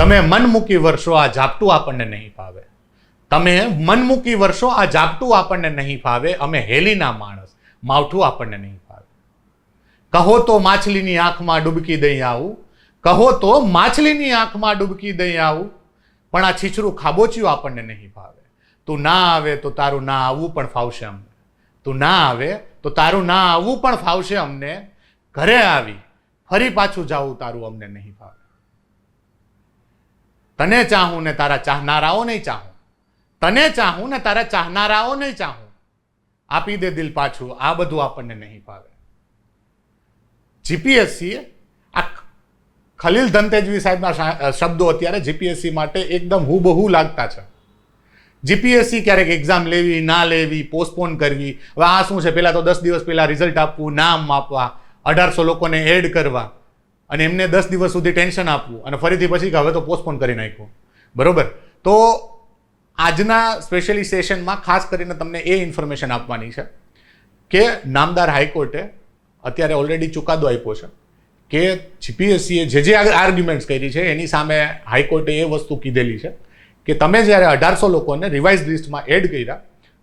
તમે મન મૂકી વર્ષો આ ઝાપટું આપણને નહીં ફાવે. તમે મન મૂકી વર્ષો આ ઝાપટું આપણને નહીં ફાવે. અમે હેલીના માણસ માવઠું આપણને નહીં ફાવે. કહો તો માછલીની આંખમાં ડૂબકી દઈ આવું. કહો તો માછલીની આંખમાં ડૂબકી દઈ આવું. પણ આ છીછરું ખાબોચિયું આપણને નહીં ફાવે. તું ના આવે તો તારું ના આવવું પણ ફાવશે અમને. તું ના આવે તો તારું ના આવવું પણ ફાવશે અમને. ઘરે આવી ફરી પાછું જાવું તારું અમને નહીં ફાવે. તને ચાહું ને તારા ચાહનારાઓ નહીં ચાહું. તને ચાહું ને તારા ચાહનારાઓ નહીં ચાહું. આપી દે દિલ પાછું આ બધું આપણને નહીં ફાવે. જીપીએસસી આ ખલીલ ધનતેજવી સાહેબના શબ્દો અત્યારે જીપીએસસી માટે એકદમ હુબહુ લાગતા છે. જીપીએસસી ક્યારેક એક્ઝામ લેવી ના લેવી, પોસ્ટપોન કરવી. હવે આ શું છે, પહેલા તો 10 દિવસ પહેલા રિઝલ્ટ આપવું, નામ આપવા, 1800 લોકોને એડ કરવા અને એમને 10 દિવસ સુધી ટેન્શન આપવું અને ફરીથી પછી હવે તો પોસ્ટપોન કરી નાખ્યું. બરોબર. તો આજના સ્પેશિયલી સેશનમાં ખાસ કરીને તમને એ ઇન્ફોર્મેશન આપવાની છે કે નામદાર હાઈકોર્ટે અત્યારે ઓલરેડી ચુકાદો આપ્યો છે કે જીપીએસસીએ જે આર્ગ્યુમેન્ટ્સ કરી છે એની સામે હાઈકોર્ટે એ વસ્તુ કીધેલી છે કે તમે જ્યારે 1800 લોકોને રિવાઇઝ લિસ્ટમાં એડ કર્યા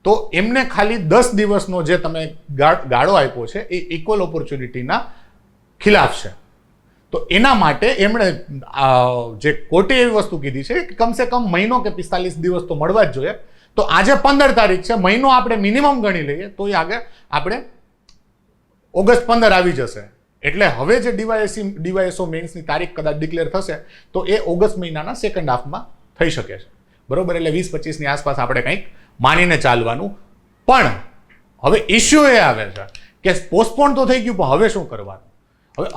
તો એમને ખાલી 10 દિવસનો જે તમે ગાળો આપ્યો છે એ ઇક્વલ ઓપોર્ચ્યુનિટીના ખિલાફ છે. તો એના માટે એમણે જે કોર્ટે એવી વસ્તુ કીધી છે કે કમસે કમ મહિનો કે 45 દિવસ તો મળવા જ જોઈએ. તો આજે 15 તારીખ છે, મહિનો આપણે મિનિમમ ગણી લઈએ તો એ આગળ આપણે ઓગસ્ટ 15 આવી જશે. એટલે હવે જે ડીવાયએસઓ મેઇન્સની તારીખ કદાચ ડિક્લેર થશે તો એ ઓગસ્ટ મહિનાના સેકન્ડ હાફમાં થઈ શકે છે. બરોબર. એટલે 20-25ની આસપાસ આપણે કંઈક માનીને ચાલવાનું. પણ હવે ઇશ્યુ એ આવે છે કે પોસ્ટપોન તો થઈ ગયું, પણ હવે શું કરવાનું?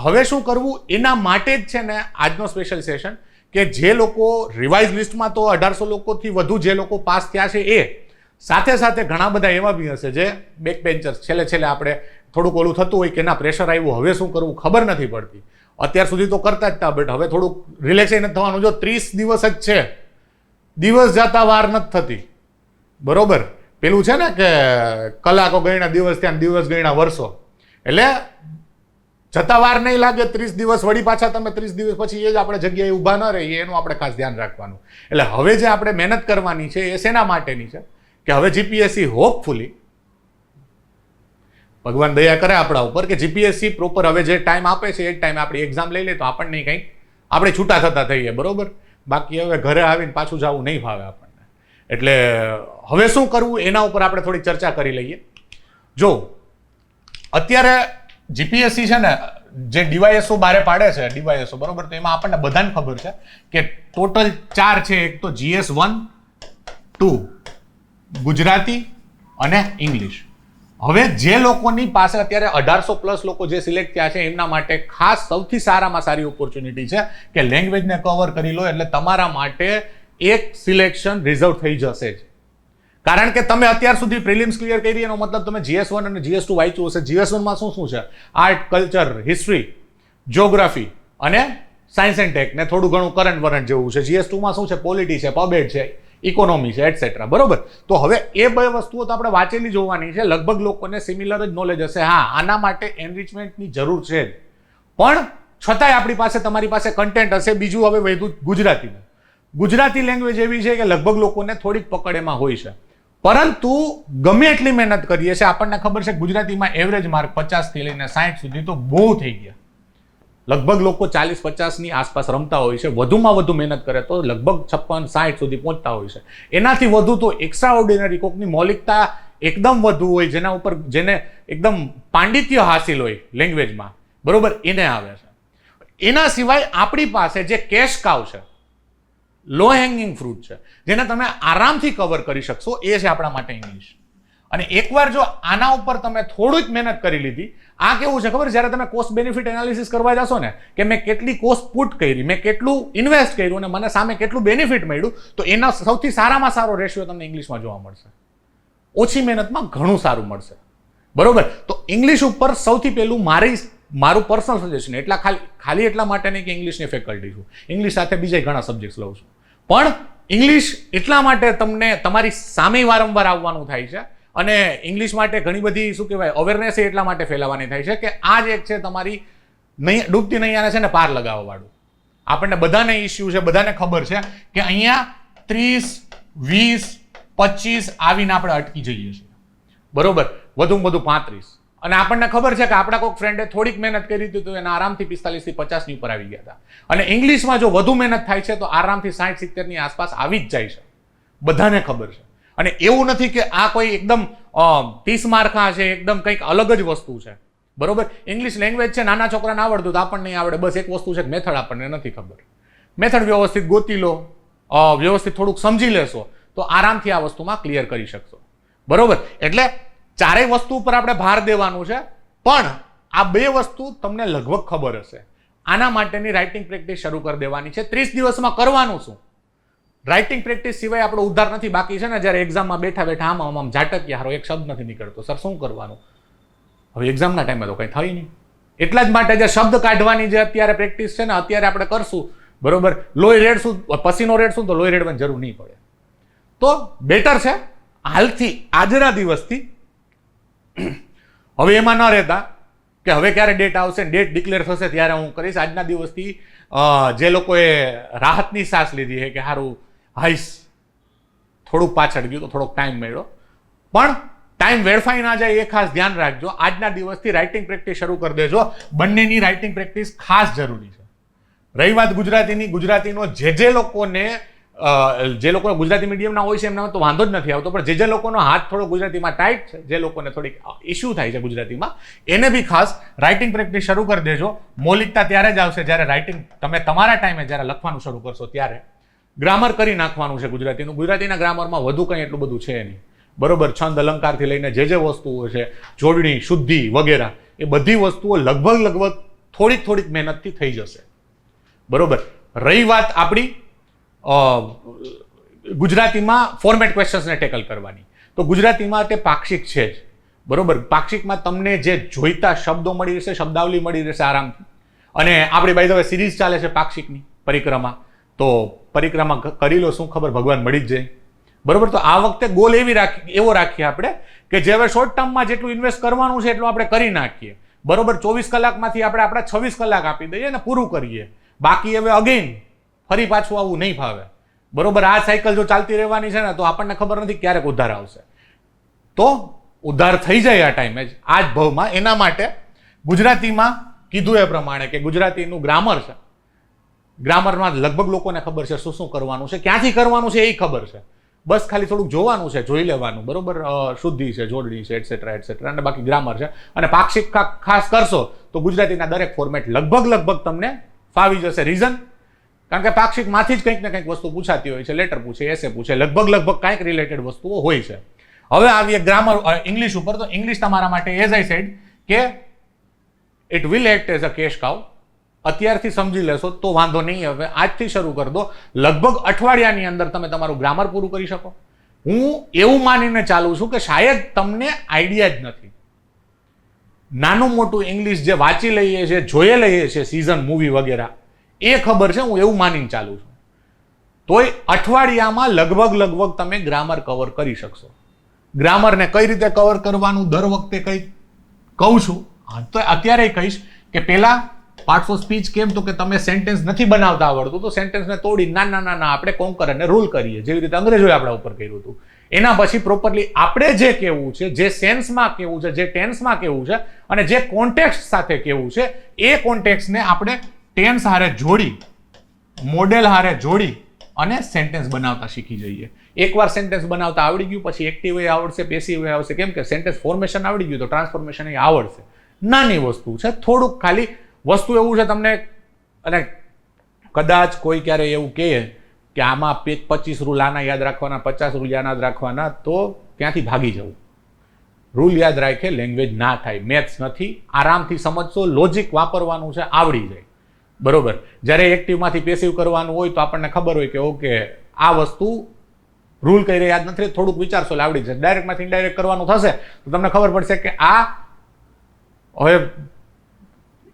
હવે શું કરવું એના માટે જ છે ને આજનો સ્પેશિયલ સેશન કે જે લોકો રિવાઇઝ લિસ્ટમાં તો 1800 લોકોથી વધુ જે લોકો પાસ થયા છે એ સાથે સાથે ઘણા બધા એવા બી હશે જે બેક બેન્ચર્સ છેલ્લે આપણે થોડુંક ઓલું થતું હોય કે ના પ્રેશર આવ્યું, હવે શું કરવું ખબર નથી પડતી. અત્યાર સુધી તો કરતા જ હતા, બટ હવે થોડુંક રિલેક્સ નથી થવાનું. જો 30 દિવસ જ છે, દિવસ જતા વાર નથી થતી. બરોબર. પેલું છે ને કે કલાકો ગણ્યા દિવસ ત્યાં, દિવસ ગણ્યા વર્ષો. એટલે જતા વાર નહીં લાગે 30 દિવસ, વળી પાછા તમે 30 દિવસ પછી એ જ આપણે જગ્યાએ ઊભા ન રહીએ એનું આપણે ખાસ ધ્યાન રાખવાનું. એટલે હવે જે આપણે મહેનત કરવાની છે એ શેના માટેની છે કે હવે જીપીએસસી હોપફુલી ભગવાન દયા કરે આપણા ઉપર કે જીપીએસસી પ્રોપર હવે જે ટાઈમ આપે છે એ ટાઈમે આપણી એક્ઝામ લઈ લે તો આપણને કંઈક આપણે છૂટા થતા થઈએ. બરોબર. બાકી હવે ઘરે આવીને પાછું જવું નહીં ફાવે આપણને. એટલે હવે શું કરવું એના ઉપર આપણે થોડી ચર્ચા કરી લઈએ. જો અત્યારે જીપીએસસી છે ને જે ડીવાયએસઓ બારે પાડે છે ડીવાયએસઓ, બરોબર, તો એમાં આપણને બધાને ખબર છે કે ટોટલ 4 છે. એક તો GS 1, 2 ગુજરાતી અને ઇંગ્લિશ. હવે જે લોકોની પાસે અત્યારે 1800+ લોકો જે સિલેક્ટ થયા છે એમના માટે ખાસ સૌથી સારામાં સારી ઓપોર્ચ્યુનિટી છે કે લેંગ્વેજને કવર કરી લો એટલે તમારા માટે એક સિલેક્શન રિઝર્વ થઈ જશે જ. કારણ કે તમે અત્યાર સુધી પ્રિલિમ્સ ક્લિયર કરી એનો મતલબ તમે GS 1 અને GS 2 વાંચ્યું હશે. GS 1 માં શું છે? આર્ટ, કલ્ચર, હિસ્ટ્રી, જ્યોગ્રાફી અને સાયન્સ એન્ડ ટેક ને થોડું ઘણું કરંટ વરંટ જેવું છે. GS 2 માં શું છે? પોલિટી છે, પબેટ છે, ઇકોનોમી છે, એટસેટ્રા. બરોબર. તો હવે એ બે વસ્તુઓ તો આપણે વાંચેલી જોવાની છે. લગભગ લોકોને સિમિલર જ નોલેજ હશે. હા, આના માટે એનરિચમેન્ટની જરૂર છે જ, પણ છતાંય આપણી પાસે તમારી પાસે કન્ટેન્ટ હશે. બીજું હવે વધુ ગુજરાતીનું. ગુજરાતી લેંગ્વેજ એવી છે કે લગભગ લોકોને થોડીક પકડ એમાં હોય છે, પરંતુ ગમે એટલી મહેનત કરીએ છીએ આપણને ખબર છે ગુજરાતીમાં એવરેજ માર્ક 50 થી લઈને 60 સુધી તો બહુ થઈ ગયા. લગભગ લોકો 40-50ની આસપાસ રમતા હોય છે. વધુમાં વધુ મહેનત કરે તો લગભગ 56-60 સુધી પહોંચતા હોય છે. એનાથી વધુ તો એક્સ્ટ્રાઓર્ડિનરી કોકની મૌલિકતા એકદમ વધુ હોય, જેના ઉપર જેને એકદમ પાંડિત્ય હાસિલ હોય લેંગ્વેજમાં, બરોબર, એને આવે છે. એના સિવાય આપણી પાસે જે કેશ કાવ છે, લો હેંગિંગ ફ્રૂટ છે, જેને તમે આરામથી કવર કરી શકશો, એ છે આપણા માટે ઇંગ્લિશ. અને એકવાર જો આના ઉપર તમે થોડીક મહેનત કરી લીધી, આ કેવું છે ખબર, જ્યારે તમે કોસ્ટ બેનિફિટ એનાલિસિસ કરવા જશો ને કે મેં કેટલી કોસ્ટ પુટ કરી, મેં કેટલું ઇન્વેસ્ટ કર્યું અને મને સામે કેટલું બેનિફિટ મળ્યું, તો એના સૌથી સારામાં સારો રેશિયો તમને ઇંગ્લિશમાં જોવા મળશે. ઓછી મહેનતમાં ઘણું સારું મળશે. બરોબર. તો ઇંગ્લિશ ઉપર સૌથી પહેલું મારું પર્સનલ સજેશન, એટલા ખાલી એટલા માટે નહીં કે ઇંગ્લિશની ફેકલ્ટી છું, ઇંગ્લિશ સાથે બીજા ઘણા સબ્જેક્ટ્સ લઉં છું, પણ ઇંગ્લિશ એટલા માટે તમને તમારી સામે વારંવાર આવવાનું થાય છે અને ઇંગ્લિશ માટે ઘણી બધી શું કહેવાય અવેરનેસ એટલા માટે ફેલાવવાની થાય છે કે આ જ એક છે તમારી નહીં ડૂબતી નૈયાને છે ને પાર લગાવવાવાળું. આપણને બધાને ઇસ્યુ છે, બધાને ખબર છે કે અહીંયા 30, 20, 25 આવીને આપણે અટકી જઈએ છીએ, બરોબર, વધુમાં વધુ 35. અને આપણને ખબર છે કે આપણા કોઈક ફ્રેન્ડે થોડીક મહેનત કરી હતી તો એને આરામથી 45 થી 50 ની ઉપર આવી ગયા હતા. અને ઇંગ્લિશમાં જો વધુ મહેનત થાય છે તો આરામથી 60-70 ની આસપાસ આવી જ જાય છે, બધાને ખબર છે. અને એવું નથી કે આ કોઈ એકદમ 30 માર્કા છે, એકદમ કંઈક અલગ જ વસ્તુ છે, બરોબર. ઇંગ્લિશ લેંગ્વેજ છે, નાના છોકરાને આવડતું તો આપણને નહીં આવડે. બસ એક વસ્તુ છે કે મેથડ આપણને નથી ખબર. મેથડ વ્યવસ્થિત ગોતી લો, વ્યવસ્થિત થોડુંક સમજી લેશો તો આરામથી આ વસ્તુમાં ક્લિયર કરી શકશો, બરોબર. એટલે ચારેય વસ્તુ ઉપર આપણે ભાર દેવાનું છે, પણ આ બે વસ્તુ તમને લગભગ ખબર હશે. આના માટેની રાઇટિંગ પ્રેક્ટિસ શરૂ કરી દેવાની છે. 30 દિવસમાં કરવાનું શું? રાઇટિંગ પ્રેક્ટિસ સિવાય આપણો ઉદ્ધાર નથી. બાકી છે ને જ્યારે એક્ઝામમાં બેઠા બેઠા આમ ઝાટકીયા હારો એક શબ્દ નથી નીકળતો, સર શું કરવાનું? હવે એક્ઝામના ટાઈમે તો કંઈ થઈ નહીં. એટલા જ માટે જે શબ્દ કાઢવાની જે અત્યારે પ્રેક્ટિસ છે ને, અત્યારે આપણે કરશું, બરોબર. લોહી રેડશું, પસીનો રેડશું તો લોહી રેડવાની જરૂર નહીં પડે. તો બેટર છે હાલથી, આજના દિવસથી. હવે એમાં ન રહેતા કે હવે ક્યારે ડેટ આવશે, ડેટ ડિક્લેર થશે ત્યારે હું કરીશ. આજના દિવસથી જે લોકોએ રાહતની શ્વાસ લીધી છે કે સારું હાઈસ થોડુંક પાછળ ગયું તો થોડોક ટાઈમ મળ્યો, પણ ટાઈમ વેડફાઈ ના જાય એ ખાસ ધ્યાન રાખજો. આજના દિવસથી રાઇટિંગ પ્રેક્ટિસ શરૂ કરી દેજો. બંનેની રાઇટિંગ પ્રેક્ટિસ ખાસ જરૂરી છે. રહી વાત ગુજરાતીની, ગુજરાતીનો જે લોકો ગુજરાતી મીડિયમના હોય છે એમના તો વાંધો જ નથી આવતો, પણ જે લોકોનો હાથ થોડો ગુજરાતીમાં ટાઈટ છે, જે લોકોને થોડીક ઇસ્યુ થાય છે ગુજરાતીમાં, એને બી ખાસ રાઇટિંગ પ્રેક્ટિસ શરૂ કરી દેજો. મૌલિકતા ત્યારે જ આવશે જ્યારે રાઇટિંગ તમે તમારા ટાઈમે જ્યારે લખવાનું શરૂ કરશો ત્યારે. ગ્રામર કરી નાખવાનું છે ગુજરાતીનું. ગુજરાતીના ગ્રામરમાં વધુ કંઈ એટલું બધું છે નહીં, બરોબર. છંદ અલંકારથી લઈને જે વસ્તુઓ છે, જોડણી, શુદ્ધિ વગેરે, એ બધી વસ્તુઓ લગભગ થોડીક મહેનતથી થઈ જશે, બરોબર. રહી વાત આપણી ગુજરાતીમાં ફોર્મેટ ક્વેશ્ચન્સને ટેકલ કરવાની, તો ગુજરાતીમાં તે પાક્ષિક છે જ, બરોબર. પાક્ષિકમાં તમને જે જોઈતા શબ્દો મળી રહેશે, શબ્દાવલી મળી રહેશે આરામથી. અને આપણી બાય ધ વે સિરીઝ ચાલે છે પાક્ષિકની, પરિક્રમા. તો પરિક્રમા કરી લો, શું ખબર ભગવાન મળી જ જાય, બરોબર. તો આ વખતે ગોલ એવો રાખીએ આપણે કે જે હવે શોર્ટ ટર્મમાં જેટલું ઇન્વેસ્ટ કરવાનું છે એટલું આપણે કરી નાખીએ, બરોબર. 24 કલાકમાંથી આપણે આપણા 26 કલાક આપી દઈએ અને પૂરું કરીએ. બાકી હવે અગેન ફરી પાછું આવું નહીં ફાવે, બરોબર. આ સાયકલ જો ચાલતી રહેવાની છે ને તો આપણને ખબર નથી ક્યારેક ઉદ્ધાર આવશે. તો ઉદ્ધાર થઈ જાય આ ટાઈમે જ, આ જ ભાવમાં. એના માટે ગુજરાતીમાં કીધું એ પ્રમાણે કે ગુજરાતીનું ગ્રામર છે, ગ્રામરમાં લગભગ લોકોને ખબર છે શું કરવાનું છે, ક્યાંથી કરવાનું છે એ ખબર છે. બસ ખાલી થોડુંક જોવાનું છે, જોઈ લેવાનું, બરોબર. શુદ્ધિ છે, જોડણી છે, એટસેટ્રા, અને બાકી ગ્રામર છે. અને પાક્ષિક ખાસ કરશો તો ગુજરાતીના દરેક ફોર્મેટ લગભગ તમને ફાવી જશે. રીઝન? કારણ કે પાક્ષિકમાંથી જ કંઈક ને કંઈક વસ્તુ પૂછાતી હોય છે. લેટર પૂછે, એસે પૂછે, લગભગ કંઈક રિલેટેડ વસ્તુઓ હોય છે. હવે આવીએ ગ્રામર ઇંગ્લિશ ઉપર. તો ઇંગ્લિશ તમારા માટે એઝ આઈ સેડ કે it will act as a cash cow. અત્યારથી સમજી લેશો તો વાંધો નહીં. હવે આજથી શરૂ કરી દો. લગભગ અઠવાડિયાની અંદર તમે તમારું ગ્રામર પૂરું કરી શકો. હું એવું માનીને ચાલું છું કે શાયદ તમને આઈડિયા જ નથી. નાનું મોટું ઇંગ્લિશ જે વાંચી લઈએ છીએ, જોઈ લઈએ છીએ, સિઝન મૂવી વગેરે, એ ખબર છે. હું એવું માનીને ચાલું છું. તોય અઠવાડિયામાં લગભગ તમે ગ્રામર કવર કરી શકશો. ગ્રામરને કઈ રીતે કવર કરવાનું દર વખતે કઈ કહું છું, તો અત્યારે કહીશ કે પહેલા પાર્ટ્સ ઓફ સ્પીચ કેમ, તો કે તમે સેન્ટેન્સ નથી બનાવતા આવડતું તો સેન્ટેન્સને તોડી નાના આપણે કોન્કર અને રૂલ કરીએ, જેવી રીતે અંગ્રેજોએ આપણા ઉપર કર્યું હતું. એના પછી પ્રોપરલી આપણે જે કહેવું છે, જે સેન્સમાં કહેવું છે, જે ટેન્સમાં કહેવું છે, અને જે કોન્ટેક્સ્ટ સાથે કહેવું છે, એ કોન્ટેક્સ્ટને આપણે ટેન્સ હારે જોડી, મોડેલ હારે જોડી અને સેન્ટેન્સ બનાવતા શીખી જઈએ. એકવાર સેન્ટેન્સ બનાવતા આવડી ગયું પછી એક્ટિવ એ આવડશે, પેસિવ એ આવશે. કેમ કે સેન્ટેન્સ ફોર્મેશન આવડી ગયું તો ટ્રાન્સફોર્મેશન એ આવડશે. નાની વસ્તુ છે, થોડુંક ખાલી વસ્તુ એવું છે તમને. અને કદાચ કોઈ ક્યારે એવું કહે કે આમાં 25 રૂલ આના યાદ રાખવાના, 50 રૂલ યાદ રાખવાના, તો ત્યાંથી ભાગી જવું. રૂલ યાદ રાખે લેંગ્વેજ ના થાય. મેથ્સ નથી, આરામથી સમજશો, લોજિક વાપરવાનું છે, આવડી જાય, બરોબર. જ્યારે એક્ટિવમાંથી પેસિવ કરવાનું હોય તો આપણને ખબર હોય કે ઓકે આ વસ્તુ રૂલ કઈ યાદ નથી, થોડુંક વિચારશો એટલે આવડી જશે. ડાયરેક્ટમાંથી ઇનડાયરેક્ટ કરવાનું થશે તો તમને ખબર પડશે કે આ હવે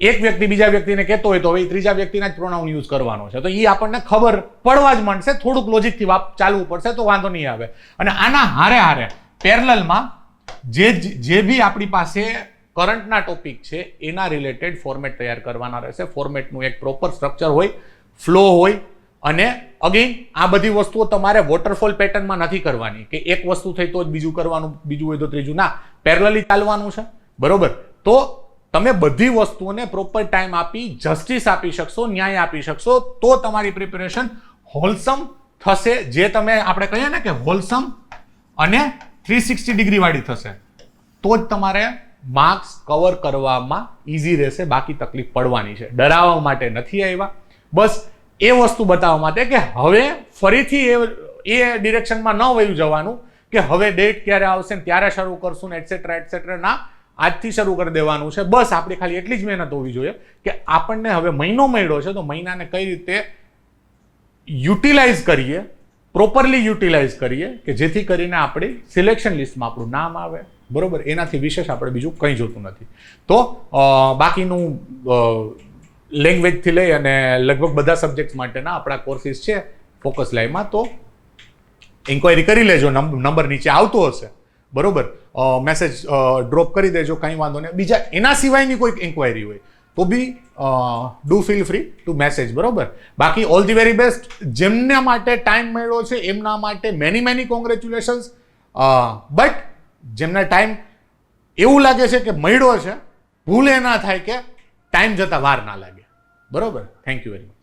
એક વ્યક્તિ બીજા વ્યક્તિને કહેતો હોય તો હવે ત્રીજા વ્યક્તિના જ પ્રોનાઉન યુઝ કરવાનો છે, તો એ આપણને ખબર પડવા જ માંડશે. થોડુંક લોજિકથી ચાલવું પડશે તો વાંધો નહીં આવે. અને આના હારે પેરેલલમાં જે બી આપણી પાસે કરંટના ટોપિક છે એના રિલેટેડ ફોર્મેટ તૈયાર કરવાના રહેશે. ફોર્મેટનું એક પ્રોપર સ્ટ્રક્ચર હોય. ફ્લો હોય. અને અગેન આ બધી વસ્તુઓ તમારે વોટરફોલ પેટર્નમાં નથી કરવાની કે એક વસ્તુ થઈ તો જ બીજું કરવાનું, બીજું હોય તો ત્રીજું. ના, પેરેલલી ચાલવાનું છે, બરોબર. તો તમે બધી વસ્તુઓને પ્રોપર ટાઈમ આપી જસ્ટિસ આપી શકશો, ન્યાય આપી શકશો, તો તમારી પ્રિપેરેશન હોલસમ થશે. જે તમે આપણે કહીએ ને કે હોલસમ અને 360 ડિગ્રી વાળી થશે, તો જ તમારે માર્ક્સ કવર કરવામાં ઇઝી રહેશે. બાકી તકલીફ પડવાની છે. ડરાવવા માટે નથી આવ્યા, બસ એ વસ્તુ બતાવવા માટે કે હવે ફરીથી એ ડિરેક્શનમાં ન વયું જવાનું કે હવે ડેટ ક્યારે આવશે ને ત્યારે શરૂ કરશું ને એટસેટ્રા એટસેટ્રા. ના, આજથી શરૂ કરી દેવાનું છે. બસ આપણી ખાલી એટલી જ મહેનત હોવી જોઈએ કે આપણને હવે મહિનો મળ્યો છે, તો મહિનાને કઈ રીતે યુટિલાઇઝ કરીએ, પ્રોપરલી યુટિલાઇઝ કરીએ કે જેથી કરીને આપણી સિલેક્શન લિસ્ટમાં આપણું નામ આવે, બરોબર. એનાથી વિશેષ આપણે બીજું કંઈ જોતું નથી. તો બાકીનું લેંગ્વેજથી લઈ અને લગભગ બધા સબ્જેક્ટ્સ માટેના આપણા કોર્સિસ છે ફોકસ લાઈવમાં. તો ઇન્ક્વાયરી કરી લેજો, નંબર નીચે આવતો હશે, બરોબર. મેસેજ ડ્રોપ કરી દેજો, કંઈ વાંધો નહીં. બીજા એના સિવાયની કોઈક ઇન્ક્વાયરી હોય તો be do feel free to message, બરોબર. બાકી ઓલ ધી વેરી બેસ્ટ. જેમના માટે ટાઈમ મળ્યો છે એમના માટે મેની કોંગ્રેચ્યુલેશન્સ. બટ જેમના ટાઈમ એવું લાગે છે કે મળ્યો છે, ભૂલ એ ના થાય કે ટાઈમ જતાં વાર ના લાગે, બરોબર. Thank you very much.